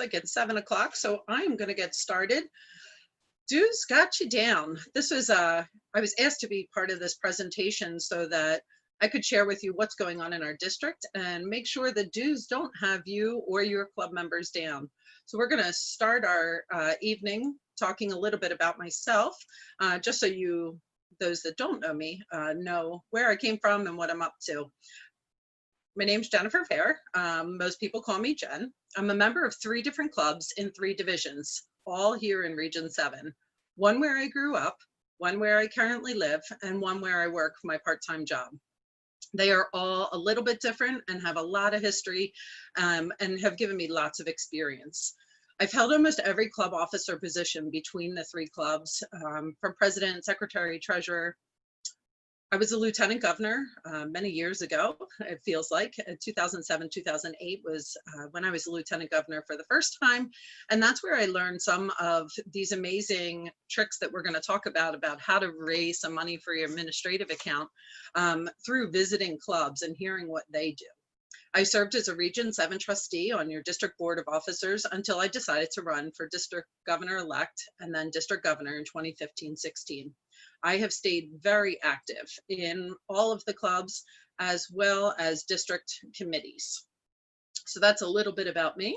like it's 7 o'clock, so I'm going to get started. Dues got you down. I was asked to be part of this presentation so that I could share with you what's going on in our district and make sure that dues don't have you or your club members down. So we're going to start our evening talking a little bit about myself, just so those that don't know me, know where I came from and what I'm up to. My name's Jennifer Vare. Most people call me Jen. I'm a member of 3 different clubs in 3 divisions, all here in Region 7. One where I grew up, one where I currently live, and one where I work my part-time job. They are all a little bit different and have a lot of history, and have given me lots of experience. I've held almost every club officer position between the 3 clubs, from president, secretary, treasurer. I was a lieutenant governor many years ago, it feels like. 2007, 2008 was when I was a lieutenant governor for the first time. And that's where I learned some of these amazing tricks that we're going to talk about how to raise some money for your administrative account through visiting clubs and hearing what they do. I served as a Region 7 trustee on your district board of officers until I decided to run for district governor-elect and then district governor in 2015-16. I have stayed very active in all of the clubs as well as district committees. So that's a little bit about me.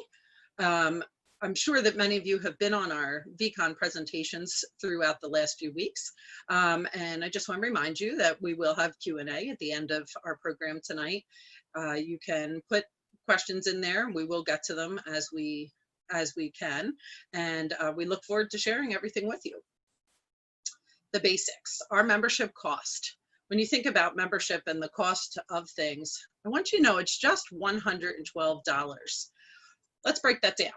I'm sure that many of you have been on our VCON presentations throughout the last few weeks. And I just want to remind you that we will have Q&A at the end of our program tonight. You can put questions in there and we will get to them as we can. And we look forward to sharing everything with you. The basics, our membership cost. When you think about membership and the cost of things, I want you to know it's just $112. Let's break that down.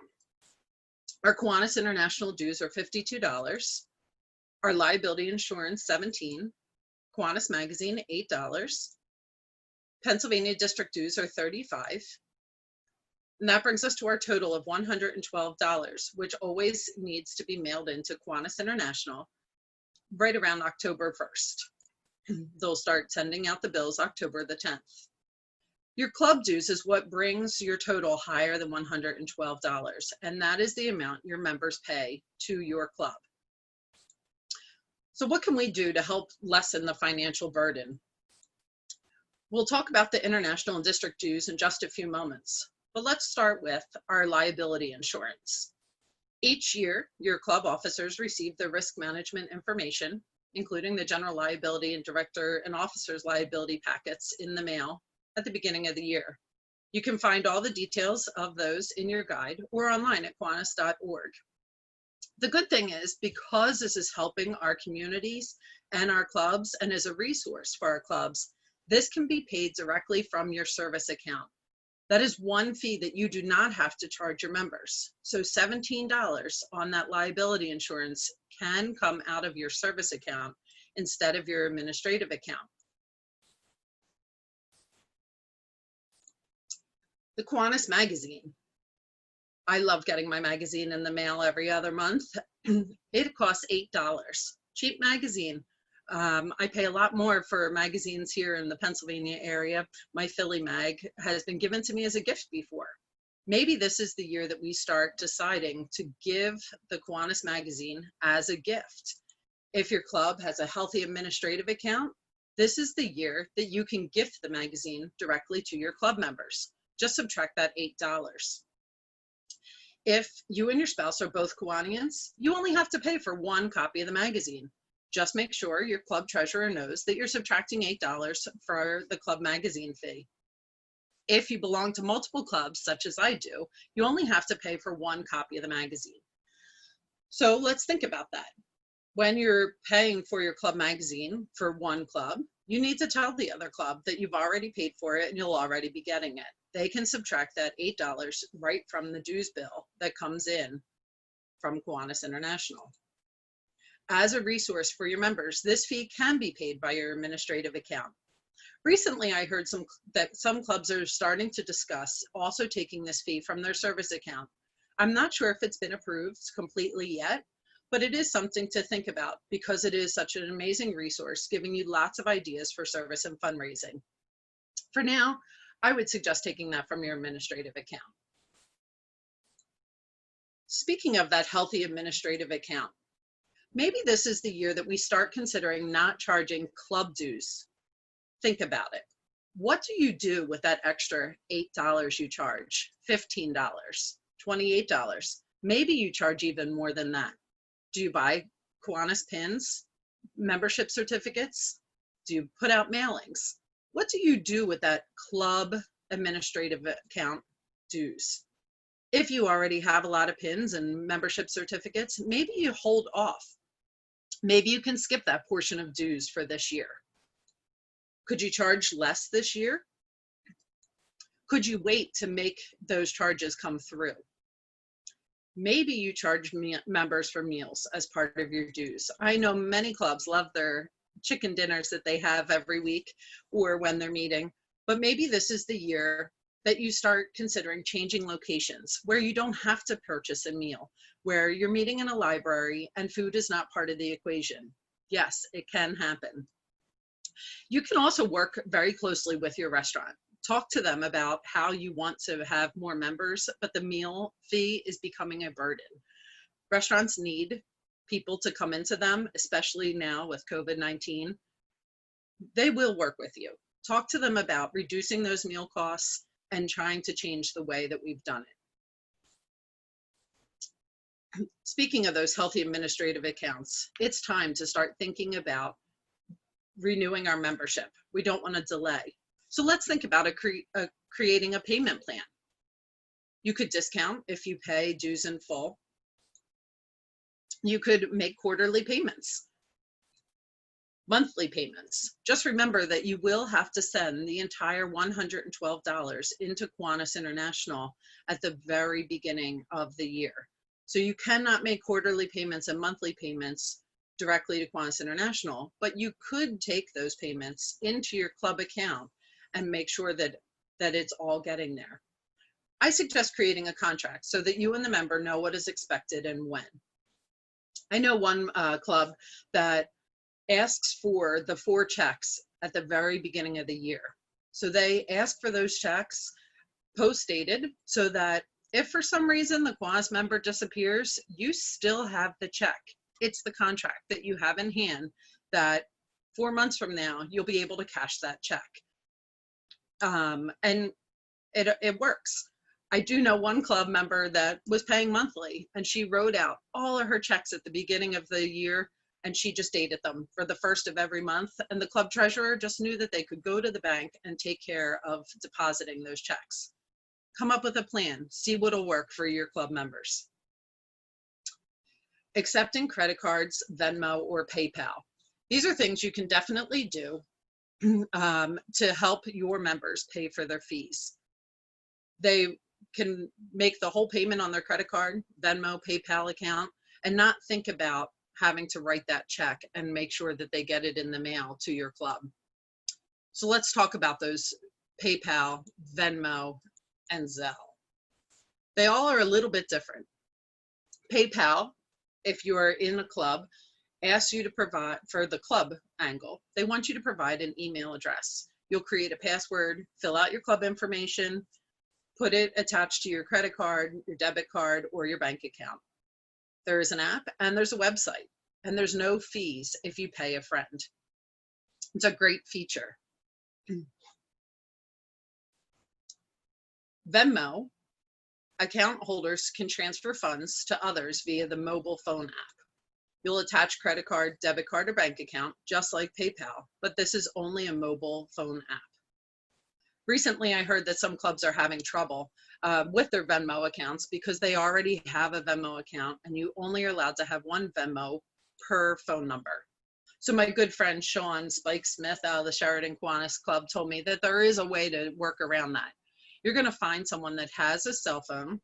Our Kiwanis International dues are $52. Our liability insurance, $17. Kiwanis Magazine, $8. Pennsylvania district dues are $35. And that brings us to our total of $112, which always needs to be mailed into Kiwanis International right around October 1st. They'll start sending out the bills October the 10th. Your club dues is what brings your total higher than $112, and that is the amount your members pay to your club. So what can we do to help lessen the financial burden? We'll talk about the international and district dues in just a few moments, but let's start with our liability insurance. Each year, your club officers receive the risk management information, including the general liability and director and officers liability packets in the mail at the beginning of the year. You can find all the details of those in your guide or online at kiwanis.org. The good thing is, because this is helping our communities and our clubs and is a resource for our clubs, this can be paid directly from your service account. That is one fee that you do not have to charge your members. So $17 on that liability insurance can come out of your service account instead of your administrative account. The Kiwanis Magazine. I love getting my magazine in the mail every other month. It costs $8. Cheap magazine. I pay a lot more for magazines here in the Pennsylvania area. My Philly mag has been given to me as a gift before. Maybe this is the year that we start deciding to give the Kiwanis Magazine as a gift. If your club has a healthy administrative account, this is the year that you can gift the magazine directly to your club members. Just subtract that $8. If you and your spouse are both Kiwanians, you only have to pay for 1 copy of the magazine. Just make sure your club treasurer knows that you're subtracting $8 for the club magazine fee. If you belong to multiple clubs, such as I do, you only have to pay for 1 copy of the magazine. So let's think about that. When you're paying for your club magazine for 1 club, you need to tell the other club that you've already paid for it and you'll already be getting it. They can subtract that $8 right from the dues bill that comes in from Kiwanis International. As a resource for your members, this fee can be paid by your administrative account. Recently, I heard that some clubs are starting to discuss also taking this fee from their service account. I'm not sure if it's been approved completely yet, but it is something to think about because it is such an amazing resource, giving you lots of ideas for service and fundraising. For now, I would suggest taking that from your administrative account. Speaking of that healthy administrative account, maybe this is the year that we start considering not charging club dues. Think about it. What do you do with that extra $8 you charge? $15, $28? Maybe you charge even more than that. Do you buy Kiwanis pins, membership certificates? Do you put out mailings? What do you do with that club administrative account dues? If you already have a lot of pins and membership certificates, maybe you hold off. Maybe you can skip that portion of dues for this year. Could you charge less this year? Could you wait to make those charges come through? Maybe you charge members for meals as part of your dues. I know many clubs love their chicken dinners that they have every week or when they're meeting, but maybe this is the year that you start considering changing locations where you don't have to purchase a meal, where you're meeting in a library and food is not part of the equation. Yes, it can happen. You can also work very closely with your restaurant. Talk to them about how you want to have more members, but the meal fee is becoming a burden. Restaurants need people to come into them, especially now with COVID-19. They will work with you. Talk to them about reducing those meal costs and trying to change the way that we've done it. Speaking of those healthy administrative accounts, it's time to start thinking about renewing our membership. We don't want to delay. So let's think about creating a payment plan. You could discount if you pay dues in full. You could make quarterly payments, monthly payments. Just remember that you will have to send the entire $112 into Kiwanis International at the very beginning of the year. So you cannot make quarterly payments and monthly payments directly to Kiwanis International, but you could take those payments into your club account and make sure that it's all getting there. I suggest creating a contract so that you and the member know what is expected and when. I know one club that asks for the 4 checks at the very beginning of the year. So they ask for those checks post-dated so that if for some reason the Kiwanis member disappears, you still have the check. It's the contract that you have in hand that 4 months from now, you'll be able to cash that check. And it works. I do know one club member that was paying monthly, and she wrote out all of her checks at the beginning of the year, and she just dated them for the first of every month. And the club treasurer just knew that they could go to the bank and take care of depositing those checks. Come up with a plan, see what'll work for your club members. Accepting credit cards, Venmo, or PayPal. These are things you can definitely do to help your members pay for their fees. They can make the whole payment on their credit card, Venmo, PayPal account, and not think about having to write that check and make sure that they get it in the mail to your club. So let's talk about those PayPal, Venmo, and Zelle. They all are a little bit different. PayPal, if you're in a club, asks you to provide, for the club angle, they want you to provide an email address. You'll create a password, fill out your club information, put it attached to your credit card, your debit card, or your bank account. There is an app and there's a website, and there's no fees if you pay a friend. It's a great feature. Venmo, account holders can transfer funds to others via the mobile phone app. You'll attach credit card, debit card, or bank account, just like PayPal, but this is only a mobile phone app. Recently, I heard that some clubs are having trouble with their Venmo accounts because they already have a Venmo account, and you only are allowed to have one Venmo per phone number. So my good friend Sean Spike Smith out of the Sheridan Kiwanis Club told me that there is a way to work around that. You're going to find someone that has a cell phone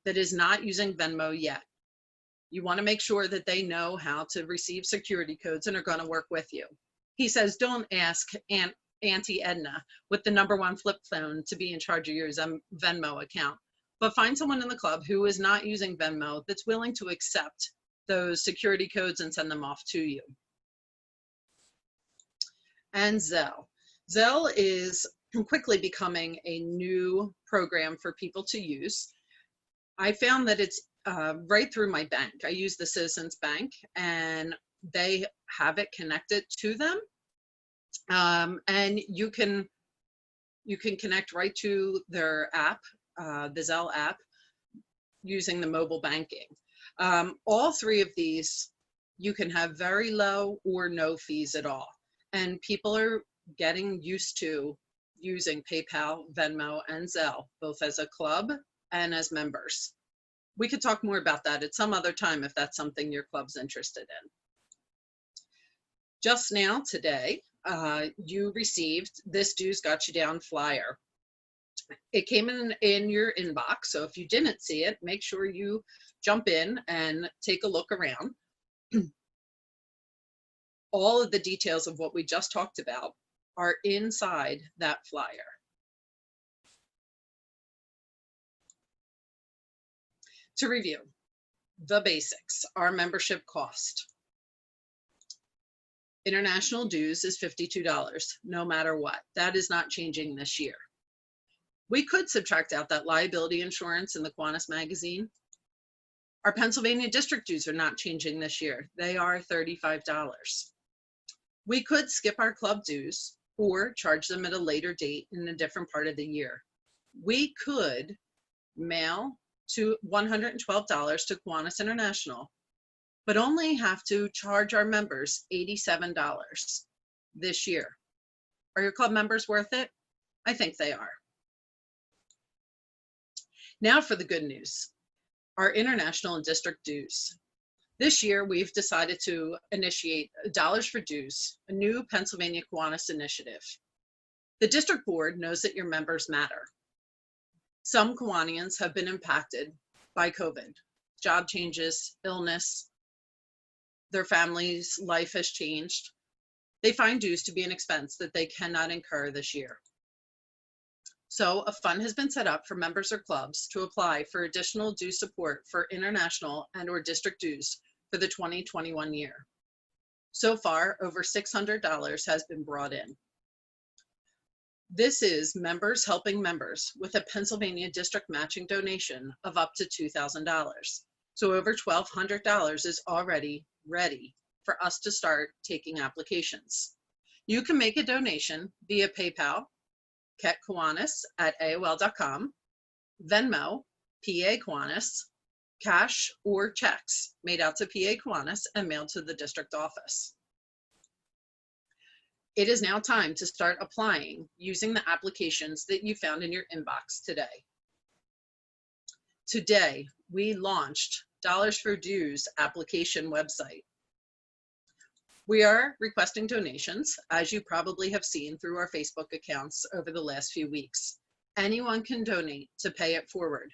that is not using Venmo yet. You want to make sure that they know how to receive security codes and are going to work with you. He says, don't ask Auntie Edna with the #1 flip phone to be in charge of your Venmo account, but find someone in the club who is not using Venmo that's willing to accept those security codes and send them off to you. And Zelle. Zelle is quickly becoming a new program for people to use. I found that it's right through my bank. I use the Citizens Bank, and they have it connected to them. And you can connect right to their app, the Zelle app, using the mobile banking. All three of these, you can have very low or no fees at all. And people are getting used to using PayPal, Venmo, and Zelle, both as a club and as members. We could talk more about that at some other time if that's something your club's interested in. Just now today, you received this Dues Got You Down flyer. It came in your inbox, so if you didn't see it, make sure you jump in and take a look around. All of the details of what we just talked about are inside that flyer. To review, the basics, our membership cost. International dues is $52, no matter what. That is not changing this year. We could subtract out that liability insurance in the Kiwanis magazine. Our Pennsylvania district dues are not changing this year. They are $35. We could skip our club dues or charge them at a later date in a different part of the year. We could mail to $112 to Kiwanis International, but only have to charge our members $87 this year. Are your club members worth it? I think they are. Now for the good news, our international and district dues. This year, we've decided to initiate Dollars for Dues, a new Pennsylvania Kiwanis initiative. The district board knows that your members matter. Some Kiwanians have been impacted by COVID, job changes, illness, their family's life has changed. They find dues to be an expense that they cannot incur this year. So a fund has been set up for members or clubs to apply for additional due support for international and or district dues for the 2021 year. So far, over $600 has been brought in. This is members helping members with a Pennsylvania district matching donation of up to $2,000. So over $1,200 is already ready for us to start taking applications. You can make a donation via PayPal, ketkiwanis@aol.com, Venmo, PA Kiwanis, cash or checks made out to PA Kiwanis and mailed to the district office. It is now time to start applying using the applications that you found in your inbox today. Today, we launched Dollars for Dues application website. We are requesting donations, as you probably have seen through our Facebook accounts over the last few weeks. Anyone can donate to pay it forward.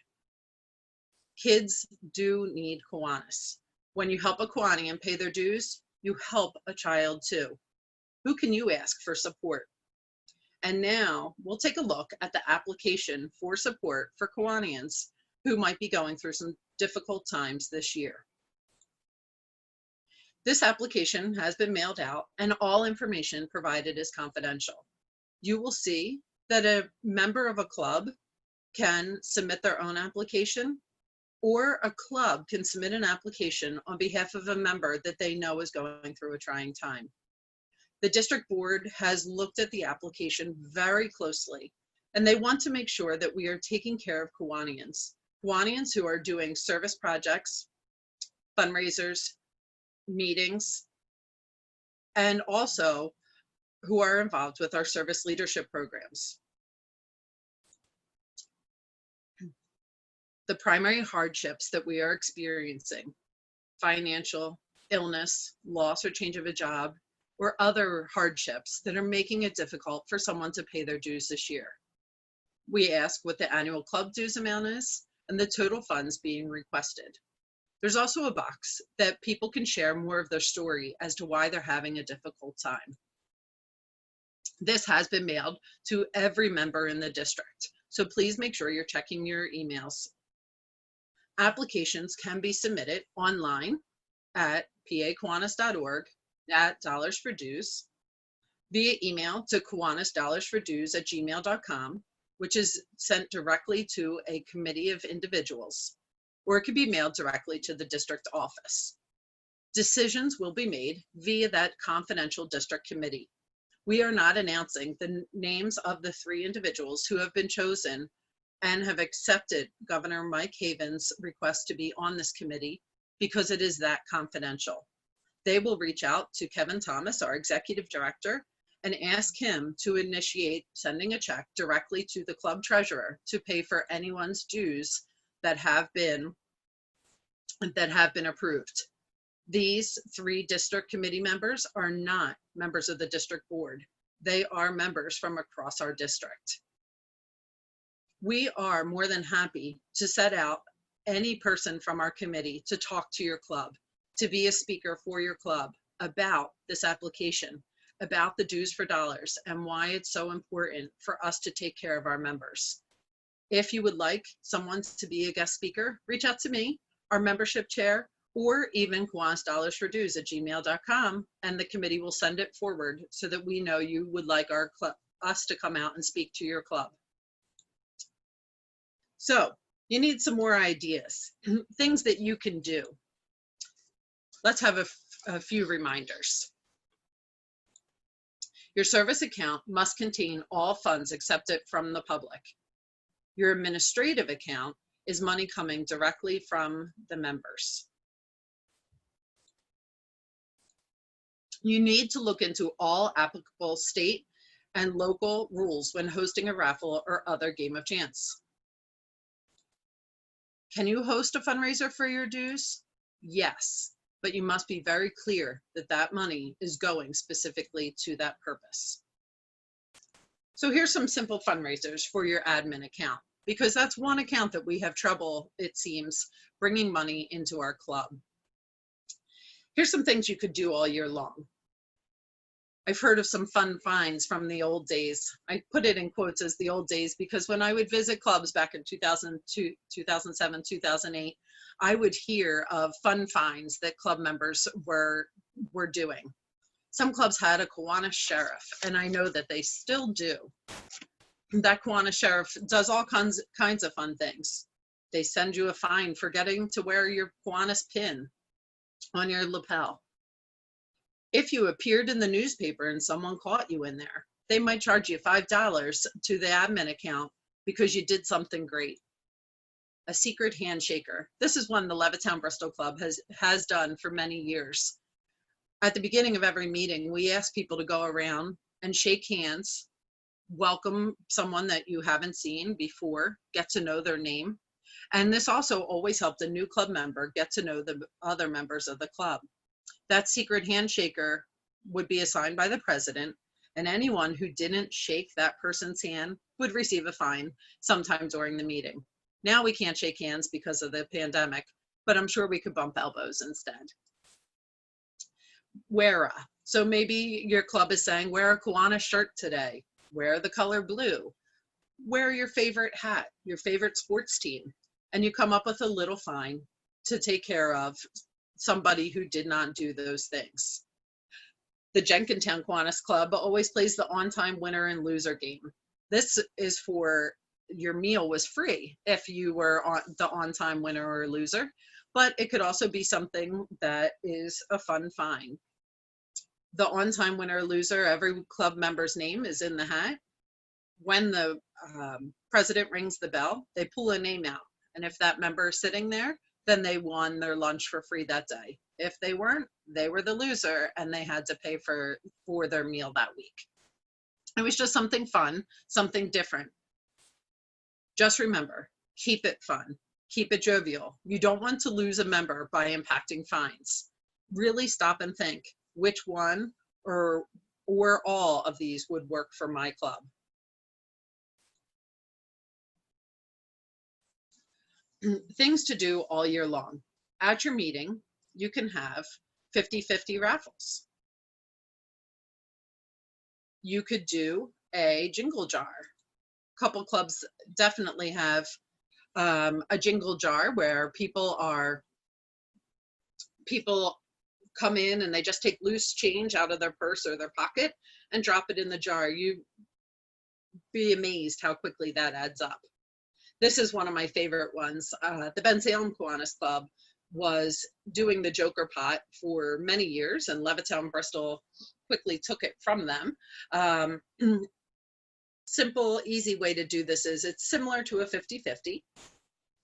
Kids do need Kiwanis. When you help a Kiwanian pay their dues, you help a child too. Who can you ask for support? And now we'll take a look at the application for support for Kiwanians who might be going through some difficult times this year. This application has been mailed out and all information provided is confidential. You will see that a member of a club can submit their own application, or a club can submit an application on behalf of a member that they know is going through a trying time. The district board has looked at the application very closely, and they want to make sure that we are taking care of Kiwanians who are doing service projects, fundraisers, meetings, and also who are involved with our service leadership programs. The primary hardships that we are experiencing, financial, illness, loss or change of a job, or other hardships that are making it difficult for someone to pay their dues this year. We ask what the annual club dues amount is and the total funds being requested. There's also a box that people can share more of their story as to why they're having a difficult time. This has been mailed to every member in the district, so please make sure you're checking your emails. Applications can be submitted online at pakiwanis.org at Dollars for Dues, via email to kiwanisdollarsfordues@gmail.com, which is sent directly to a committee of individuals. or it could be mailed directly to the district office. Decisions will be made via that confidential district committee. We are not announcing the names of the 3 individuals who have been chosen and have accepted Governor Mike Haven's request to be on this committee because it is that confidential. They will reach out to Kevin Thomas, our executive director, and ask him to initiate sending a check directly to the club treasurer to pay for anyone's dues that have been approved. These 3 district committee members are not members of the district board. They are members from across our district. We are more than happy to set out any person from our committee to talk to your club, to be a speaker for your club about this application, about the dues for dollars, and why it's so important for us to take care of our members. If you would like someone to be a guest speaker, reach out to me, our membership chair, or even kiwanisdollarsfordues@gmail.com, and the committee will send it forward so that we know you would like our club, us to come out and speak to your club. So you need some more ideas, things that you can do. Let's have a few reminders. Your service account must contain all funds accepted from the public. Your administrative account is money coming directly from the members. You need to look into all applicable state and local rules when hosting a raffle or other game of chance. Can you host a fundraiser for your dues? Yes, but you must be very clear that that money is going specifically to that purpose. So here's some simple fundraisers for your admin account, because that's one account that we have trouble, it seems, bringing money into our club. Here's some things you could do all year long. I've heard of some fun finds from the old days. I put it in quotes as the old days because when I would visit clubs back in 2002, 2007, 2008, I would hear of fun finds that club members were doing. Some clubs had a Kiwanis sheriff, and I know that they still do. That Kiwanis sheriff does all kinds of fun things. They send you a fine for getting to wear your Kiwanis pin on your lapel. If you appeared in the newspaper and someone caught you in there, they might charge you $5 to the admin account because you did something great. A secret handshaker. This is one the Levittown Bristol Club has done for many years. At the beginning of every meeting, we ask people to go around and shake hands, welcome someone that you haven't seen before, get to know their name. And this also always helped a new club member get to know the other members of the club. That secret handshaker would be assigned by the president, and anyone who didn't shake that person's hand would receive a fine sometime during the meeting. Now we can't shake hands because of the pandemic, but I'm sure we could bump elbows instead. Wear a. So maybe your club is saying, wear a Kiwanis shirt today, wear the color blue, wear your favorite hat, your favorite sports team, and you come up with a little fine to take care of somebody who did not do those things. The Jenkintown Kiwanis Club always plays the on-time winner and loser game. This is for your meal was free if you were the on-time winner or loser, but it could also be something that is a fun fine. The on-time winner or loser, every club member's name is in the hat. When the president rings the bell, they pull a name out, and if that member is sitting there, then they won their lunch for free that day. If they weren't, they were the loser and they had to pay for their meal that week. It was just something fun, something different. Just remember, keep it fun, keep it jovial. You don't want to lose a member by impacting fines. Really stop and think which one or all of these would work for my club. Things to do all year long. At your meeting, you can have 50-50 raffles. You could do a jingle jar. A couple clubs definitely have a jingle jar where people come in and they just take loose change out of their purse or their pocket and drop it in the jar. You'd be amazed how quickly that adds up. This is one of my favorite ones. The Bensalem Kiwanis Club was doing the Joker pot for many years, and Levittown Bristol quickly took it from them. Simple, easy way to do this is it's similar to a 50-50.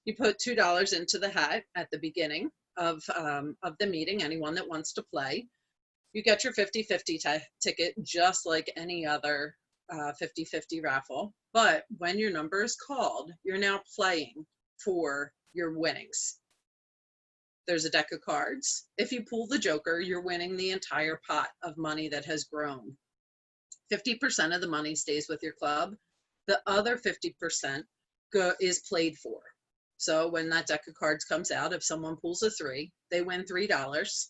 You put $2 into the hat at the beginning of the meeting, anyone that wants to play. You get your 50-50 ticket just like any other 50-50 raffle. But when your number is called, you're now playing for your winnings. There's a deck of cards. If you pull the Joker, you're winning the entire pot of money that has grown. 50% of the money stays with your club. The other 50% is played for. So when that deck of cards comes out, if someone pulls a 3, they win $3,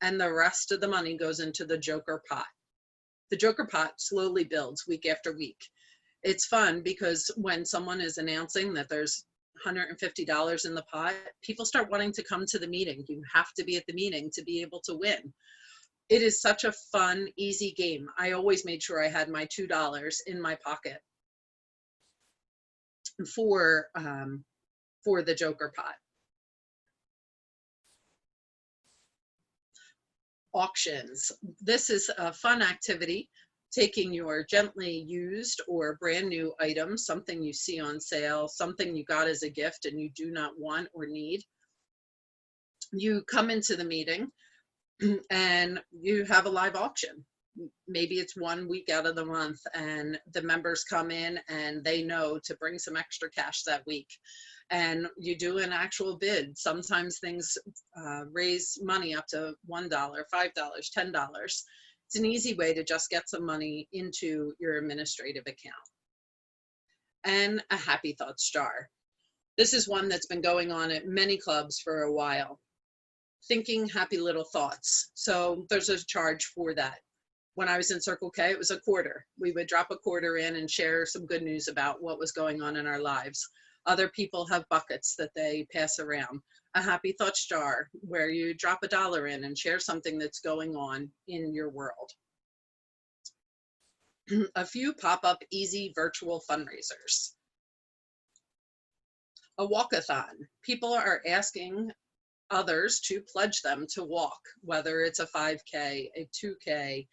and the rest of the money goes into the Joker pot. The Joker pot slowly builds week after week. It's fun because when someone is announcing that there's $150 in the pot, people start wanting to come to the meeting. You have to be at the meeting to be able to win. It is such a fun, easy game. I always made sure I had my $2 in my pocket for the Joker pot. Auctions. This is a fun activity, taking your gently used or brand new items, something you see on sale, something you got as a gift and you do not want or need. You come into the meeting and you have a live auction. Maybe it's 1 week out of the month and the members come in and they know to bring some extra cash that week. And you do an actual bid. Sometimes things raise money up to $1, $5, $10. It's an easy way to just get some money into your administrative account. And a Happy Thoughts jar. This is one that's been going on at many clubs for a while. Thinking happy little thoughts. So there's a charge for that. When I was in Circle K, it was a quarter. We would drop a quarter in and share some good news about what was going on in our lives. Other people have buckets that they pass around. A Happy Thoughts jar where you drop $1 in and share something that's going on in your world. A few pop-up easy virtual fundraisers. A walkathon. People are asking others to pledge them to walk, whether it's a 5K, a 2K.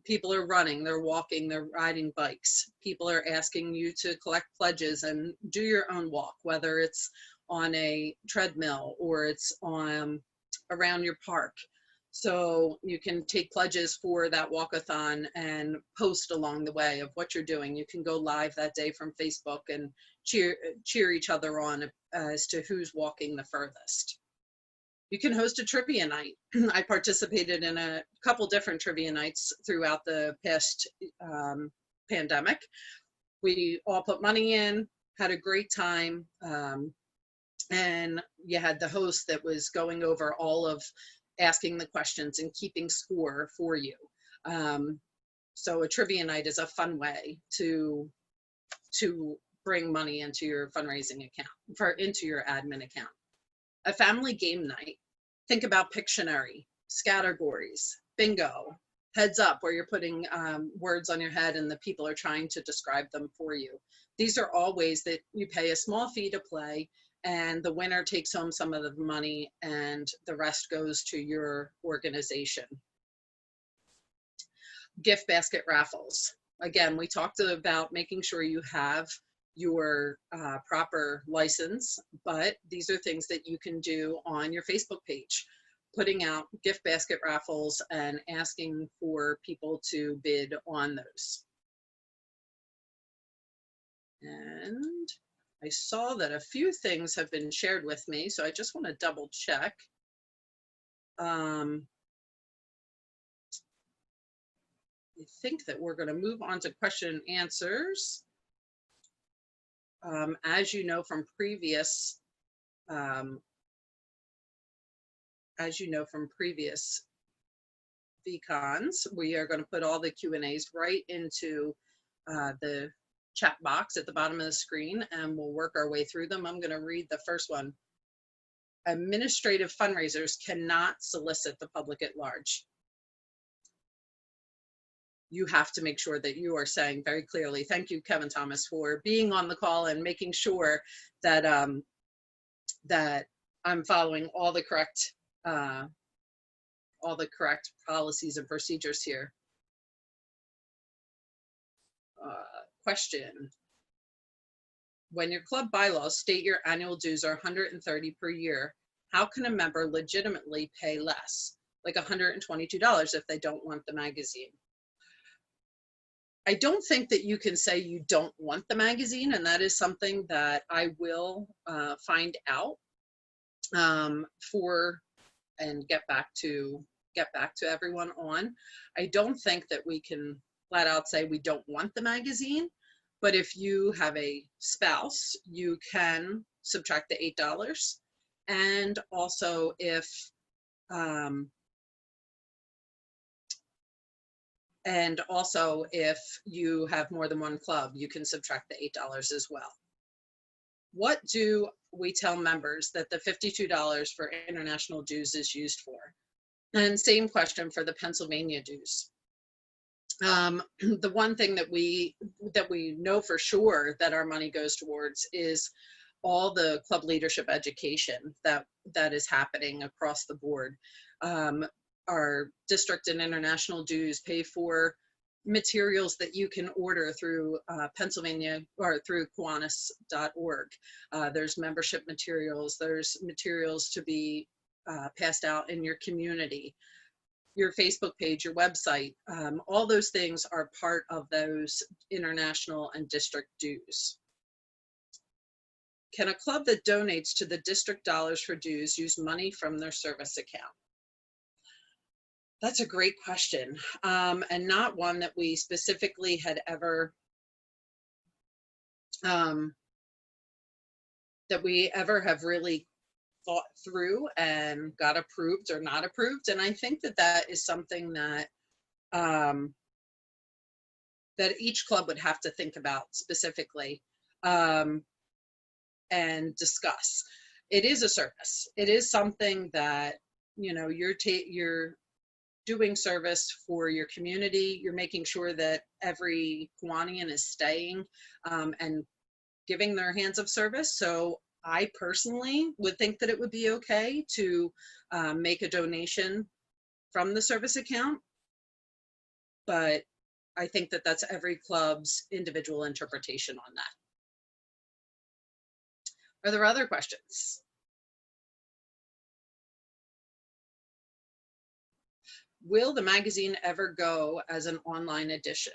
People are running, they're walking, they're riding bikes. People are asking you to collect pledges and do your own walk, whether it's on a treadmill or it's on around your park. So you can take pledges for that walkathon and post along the way of what you're doing. You can go live that day from Facebook and cheer each other on as to who's walking the furthest. You can host a trivia night. I participated in a couple different trivia nights throughout the past pandemic. We all put money in, had a great time, and you had the host that was going over all of asking the questions and keeping score for you. So a trivia night is a fun way to bring money into your fundraising account, into your admin account. A family game night. Think about Pictionary, Scattergories, Bingo, Heads Up, where you're putting words on your head and the people are trying to describe them for you. These are all ways that you pay a small fee to play and the winner takes home some of the money and the rest goes to your organization. Gift basket raffles. Again, we talked about making sure you have your proper license, but these are things that you can do on your Facebook page, putting out gift basket raffles and asking for people to bid on those. And I saw that a few things have been shared with me, so I just want to double check. I think that we're going to move on to question and answers. As you know from previous VCONs, we are going to put all the Q&As right into the chat box at the bottom of the screen, and we'll work our way through them. I'm going to read the first one. Administrative fundraisers cannot solicit the public at large. you have to make sure that you are saying very clearly, thank you, Kevin Thomas, for being on the call and making sure that that I'm following all the correct policies and procedures here. Question. When your club bylaws state your annual dues are $130 per year, how can a member legitimately pay less, like $122 if they don't want the magazine? I don't think that you can say you don't want the magazine, and that is something that I will find out for and get back to everyone on. I don't think that we can flat out say we don't want the magazine, but if you have a spouse, you can subtract the $8. And also if you have more than one club, you can subtract the $8 as well. What do we tell members that the $52 for international dues is used for? And same question for the Pennsylvania dues. The one thing that we know for sure that our money goes towards is all the club leadership education that is happening across the board. Our district and international dues pay for materials that you can order through Pennsylvania or through Kiwanis.org. There's membership materials, there's materials to be passed out in your community, your Facebook page, your website. All those things are part of those international and district dues. Can a club that donates to the district dollars for dues use money from their service account? That's a great question, and not one that we specifically had ever have really thought through and got approved or not approved. And I think that that is something that that each club would have to think about specifically and discuss. It is a service. It is something that, you know, you're doing service for your community. You're making sure that every Kiwanian is staying and giving their hands of service. So I personally would think that it would be okay to make a donation from the service account, but I think that that's every club's individual interpretation on that. Are there other questions? Will the magazine ever go as an online edition?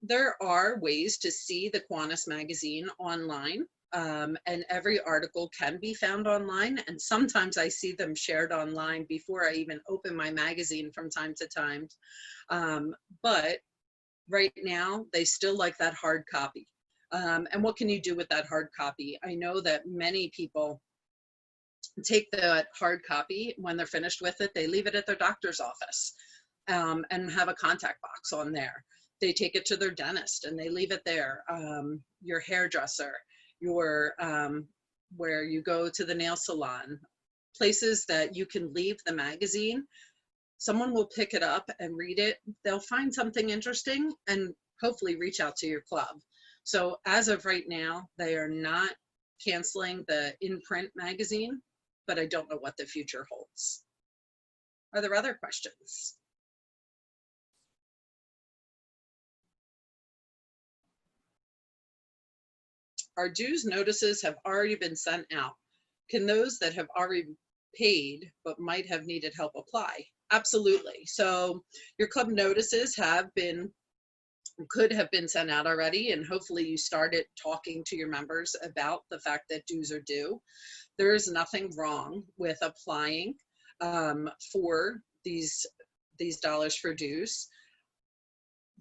There are ways to see the Kiwanis magazine online, and every article can be found online. And sometimes I see them shared online before I even open my magazine from time to time. But right now, they still like that hard copy. And what can you do with that hard copy? I know that many people take that hard copy when they're finished with it, they leave it at their doctor's office and have a contact box on there. They take it to their dentist and they leave it there. Your hairdresser, your where you go to the nail salon, places that you can leave the magazine. Someone will pick it up and read it. They'll find something interesting and hopefully reach out to your club. So as of right now, they are not canceling the in-print magazine, but I don't know what the future holds. Are there other questions? Our dues notices have already been sent out. Can those that have already paid but might have needed help apply? Absolutely. So your club notices could have been sent out already, and hopefully you started talking to your members about the fact that dues are due. There is nothing wrong with applying for these dollars for dues.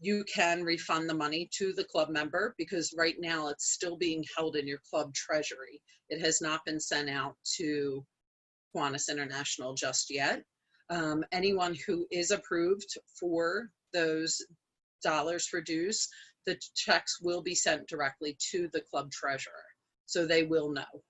You can refund the money to the club member because right now it's still being held in your club treasury. It has not been sent out to Kiwanis International just yet. Anyone who is approved for those dollars for dues, the checks will be sent directly to the club treasurer, so they will know.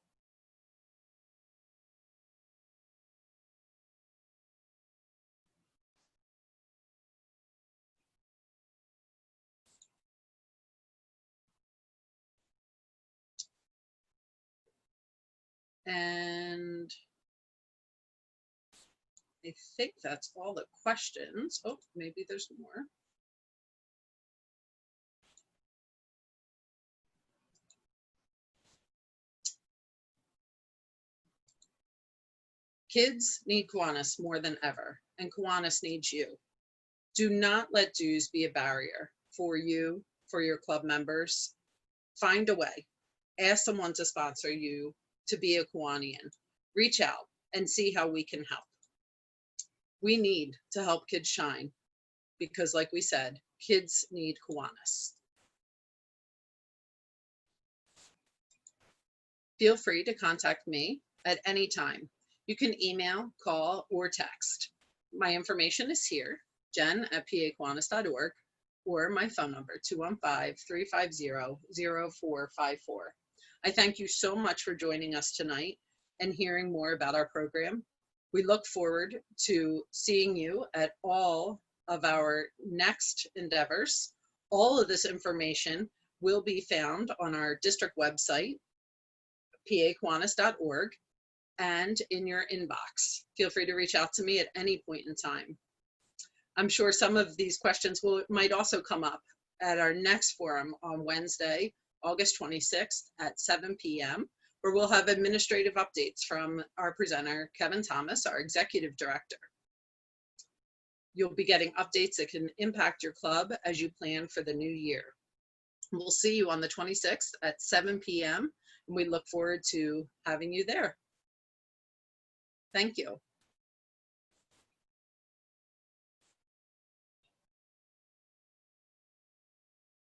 And I think that's all the questions. Oh, maybe there's more. Kids need Kiwanis more than ever, and Kiwanis needs you. Do not let dues be a barrier for you, for your club members. Find a way. Ask someone to sponsor you to be a Kiwanian. Reach out and see how we can help. We need to help kids shine because, like we said, kids need Kiwanis. Feel free to contact me at any time. You can email, call, or text. My information is here, jen@pakiwanis.org, or my phone number, 215-350-0454. I thank you so much for joining us tonight and hearing more about our program. We look forward to seeing you at all of our next endeavors. All of this information will be found on our district website, pakiwanis.org, and in your inbox. Feel free to reach out to me at any point in time. I'm sure some of these questions might also come up at our next forum on Wednesday, August 26th at 7 p.m., where we'll have administrative updates from our presenter, Kevin Thomas, our executive director. You'll be getting updates that can impact your club as you plan for the new year. We'll see you on the 26th at 7 p.m. and we look forward to having you there. Thank you.